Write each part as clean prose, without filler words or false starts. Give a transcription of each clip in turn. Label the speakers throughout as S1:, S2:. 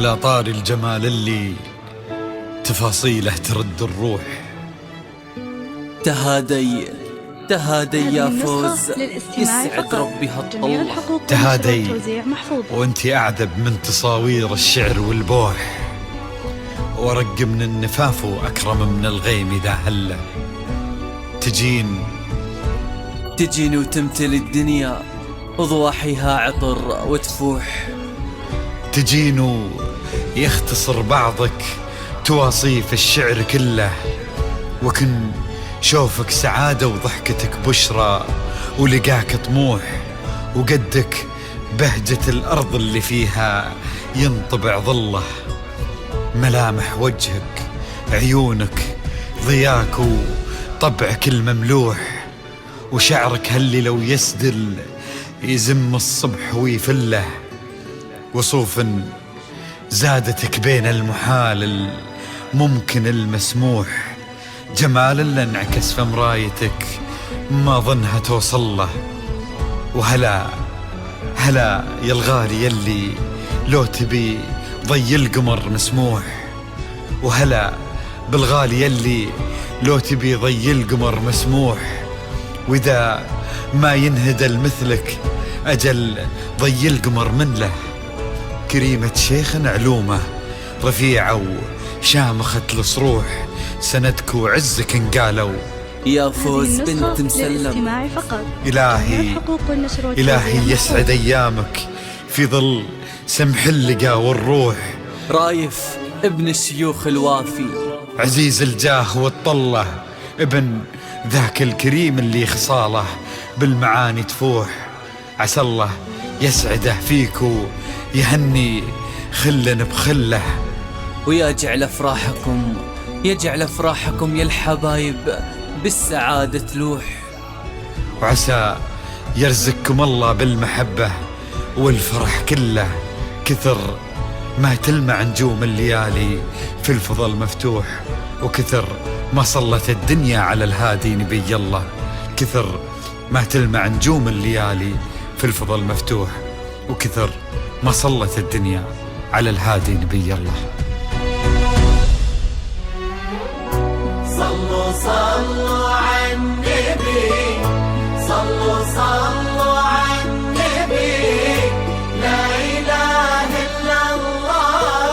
S1: وعلى طار الجمال اللي تفاصيله ترد الروح.
S2: تهادي يا فوز، يسعد ربي هالطلة.
S1: تهادي وانتي أعذب من تصاوير الشعر والبوح، ورق من النفاف وأكرم من الغيم إذا هلا.
S2: تجين وتمتلي الدنيا وضواحيها عطر وتفوح.
S1: تجين ويختصر بعضك تواصيف الشعر كله، وكن شوفك سعادة وضحكتك بشرى ولقاك طموح، وقدك بهجة الأرض اللي فيها ينطبع ظله. ملامح وجهك، عيونك، ضياك وطبعك المملوح، وشعرك هاللي لو يسدل يزم الصبح ويفله. وصوف زادتك بين المحال الممكن المسموح، جمال اللي انعكس في مرايتك ما ظنها توصل له. وهلا يا الغالي يلي لو تبي ضي القمر مسموح، وهلا بالغالي يلي لو تبي ضي القمر مسموح. وإذا ما ينهدى مثلك أجل ضي القمر من له. كريمة شيخ علومه رفيعة وشامخة الصروح، سندك وعزك انقالوا.
S2: يا فوز بنت مسلم،
S1: إلهي يسعد أيامك في ظل سمح اللقا والروح.
S2: رايف ابن الشيوخ الوافي،
S1: عزيز الجاه والطلة، ابن ذاك الكريم اللي خصاله بالمعاني تفوح. عسى الله يسعده فيك ويهني خلا بخله.
S2: ويجعل أفراحكم يا الحبايب بالسعادة تلوح.
S1: وعسى يرزقكم الله بالمحبة والفرح كله، كثر ما تلمع نجوم الليالي في الفضل مفتوح. وكثر ما صلت الدنيا على الهادي نبي الله، كثر ما تلمع نجوم الليالي في الفضل مفتوح. وكثر ما صلت الدنيا على الهادي نبي الله.
S3: صلوا على النبي، صلوا على النبي، لا إله إلا الله،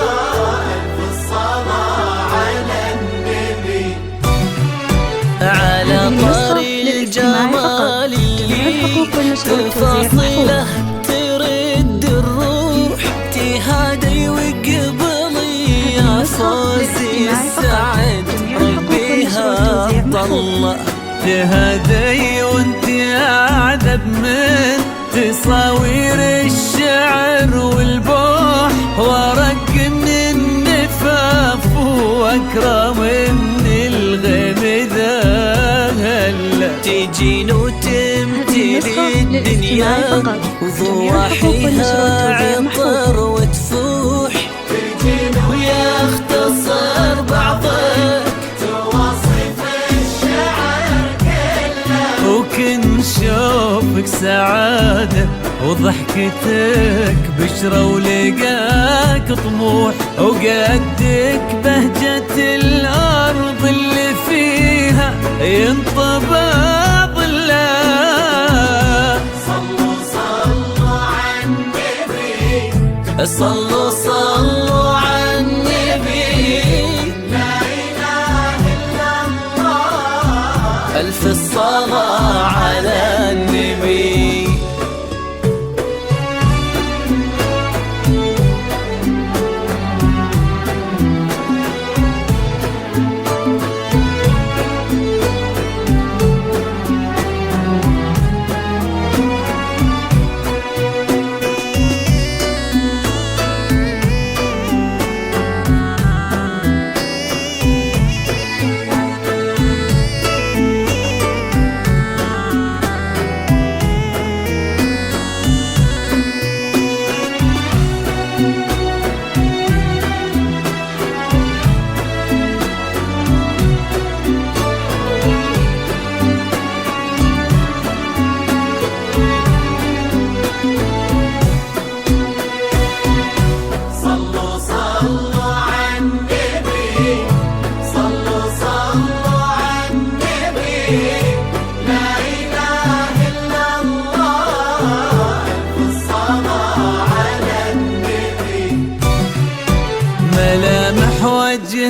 S3: ألف الصلاة على النبي.
S2: على طار الجمال اللي تفاصيله ترد الروح. تهادي وقبلي يا فوز يسعد ربي هالطلة. تهادي وانت أعذب من تصاوير الشعر والبوح، ورق من النفاف وأكرم من الغيم ذا هلا. تجين وتمتلي الدنيا وضواحيها عطر وتفوح، ويختصر بعضك
S3: تواصف الشعر كله،
S2: وكن شوفك سعادة وضحكتك بشرى ولقاك طموح، وقدك بهجة الأرض اللي فيها ينطبع ظله.
S3: صلوا على النبي،
S2: صلوا على النبي،
S3: لا إله إلا الله،
S2: ألف الصلاة على النبي.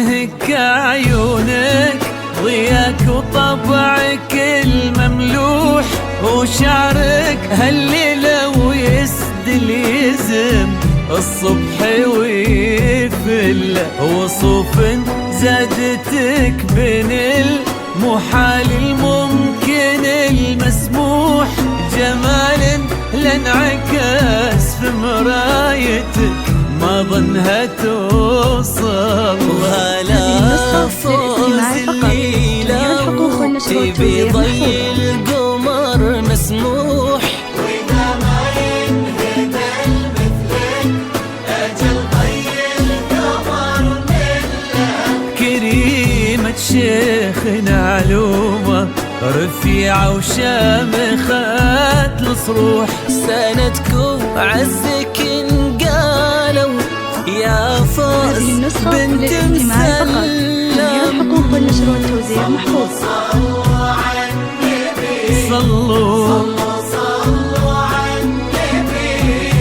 S2: تهك عيونك ضياك وطبعك المملوح وشعرك هالليلة ويسدل يزم الصبح ويفل وصوف زادتك بين المحال الممكن المسموح جمال لانعكس في مرايتك ما ظنها توصل
S4: وهلا فوز الليلة تبي ضي القمر مسموح
S3: وإذا ما ينهدى مثلك أجل ضي القمر ملك.
S2: كريمة شيخنا علومة رفيعة وشامخة الصروح
S4: سندك وعزك انقالوا يا
S5: هذه
S4: فوز
S5: النسخة
S4: بنت
S5: للاستماع فقط. جميع
S4: مسلم.
S5: الحقوق والنشر والتوزيع محفوظ.
S3: صلوا على النبي
S2: صلوا
S3: صلوا على النبي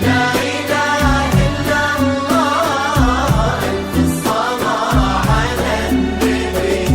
S3: لا إله إلا الله ألف الصلاة على النبي.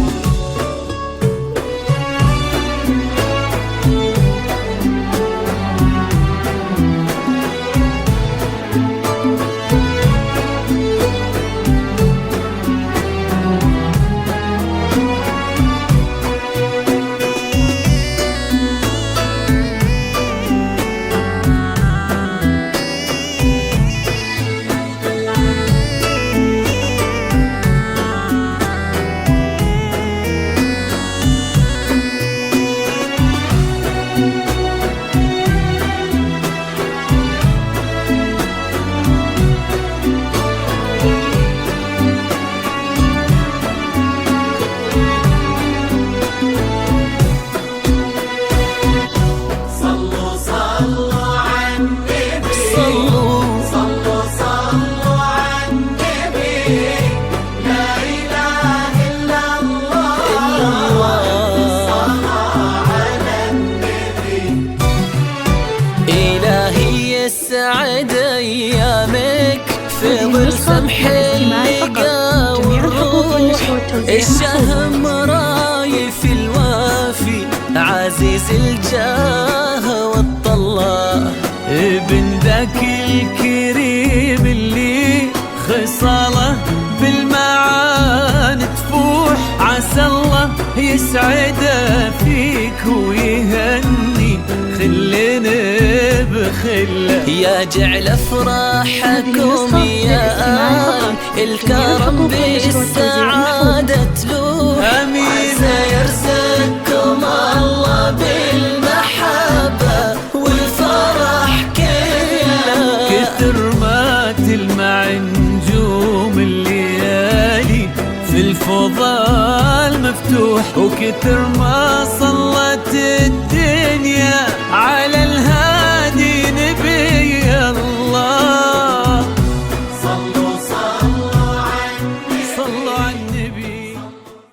S3: صلوا على النبي صلوا على النبي لا إله إلا الله الصلاة على النبي.
S4: إلهي يسعد أيامك في
S5: هذه
S4: ظل
S5: النسخة
S4: سمح
S5: للاستماع فقط.
S4: اللقا
S5: جميع الحقوق
S4: والروح
S5: والنشر والتوزيع
S4: الشهم رايف الوافي عزيز الجاه والطلة
S2: ابن ذاك الكريم اللي خصاله بالمعاني تفوح عسى الله يسعده فيك ويهني خلنا بخله
S4: يا جعل افراحكم يا آل الكرم بالسعادة تلوح
S2: آمين.
S4: عسى يرزقكم الله بالمحبة والفرح كله
S2: كثر ما تلمع نجوم الليالي في الفضاء المفتوح وكثر ما صلت الدنيا على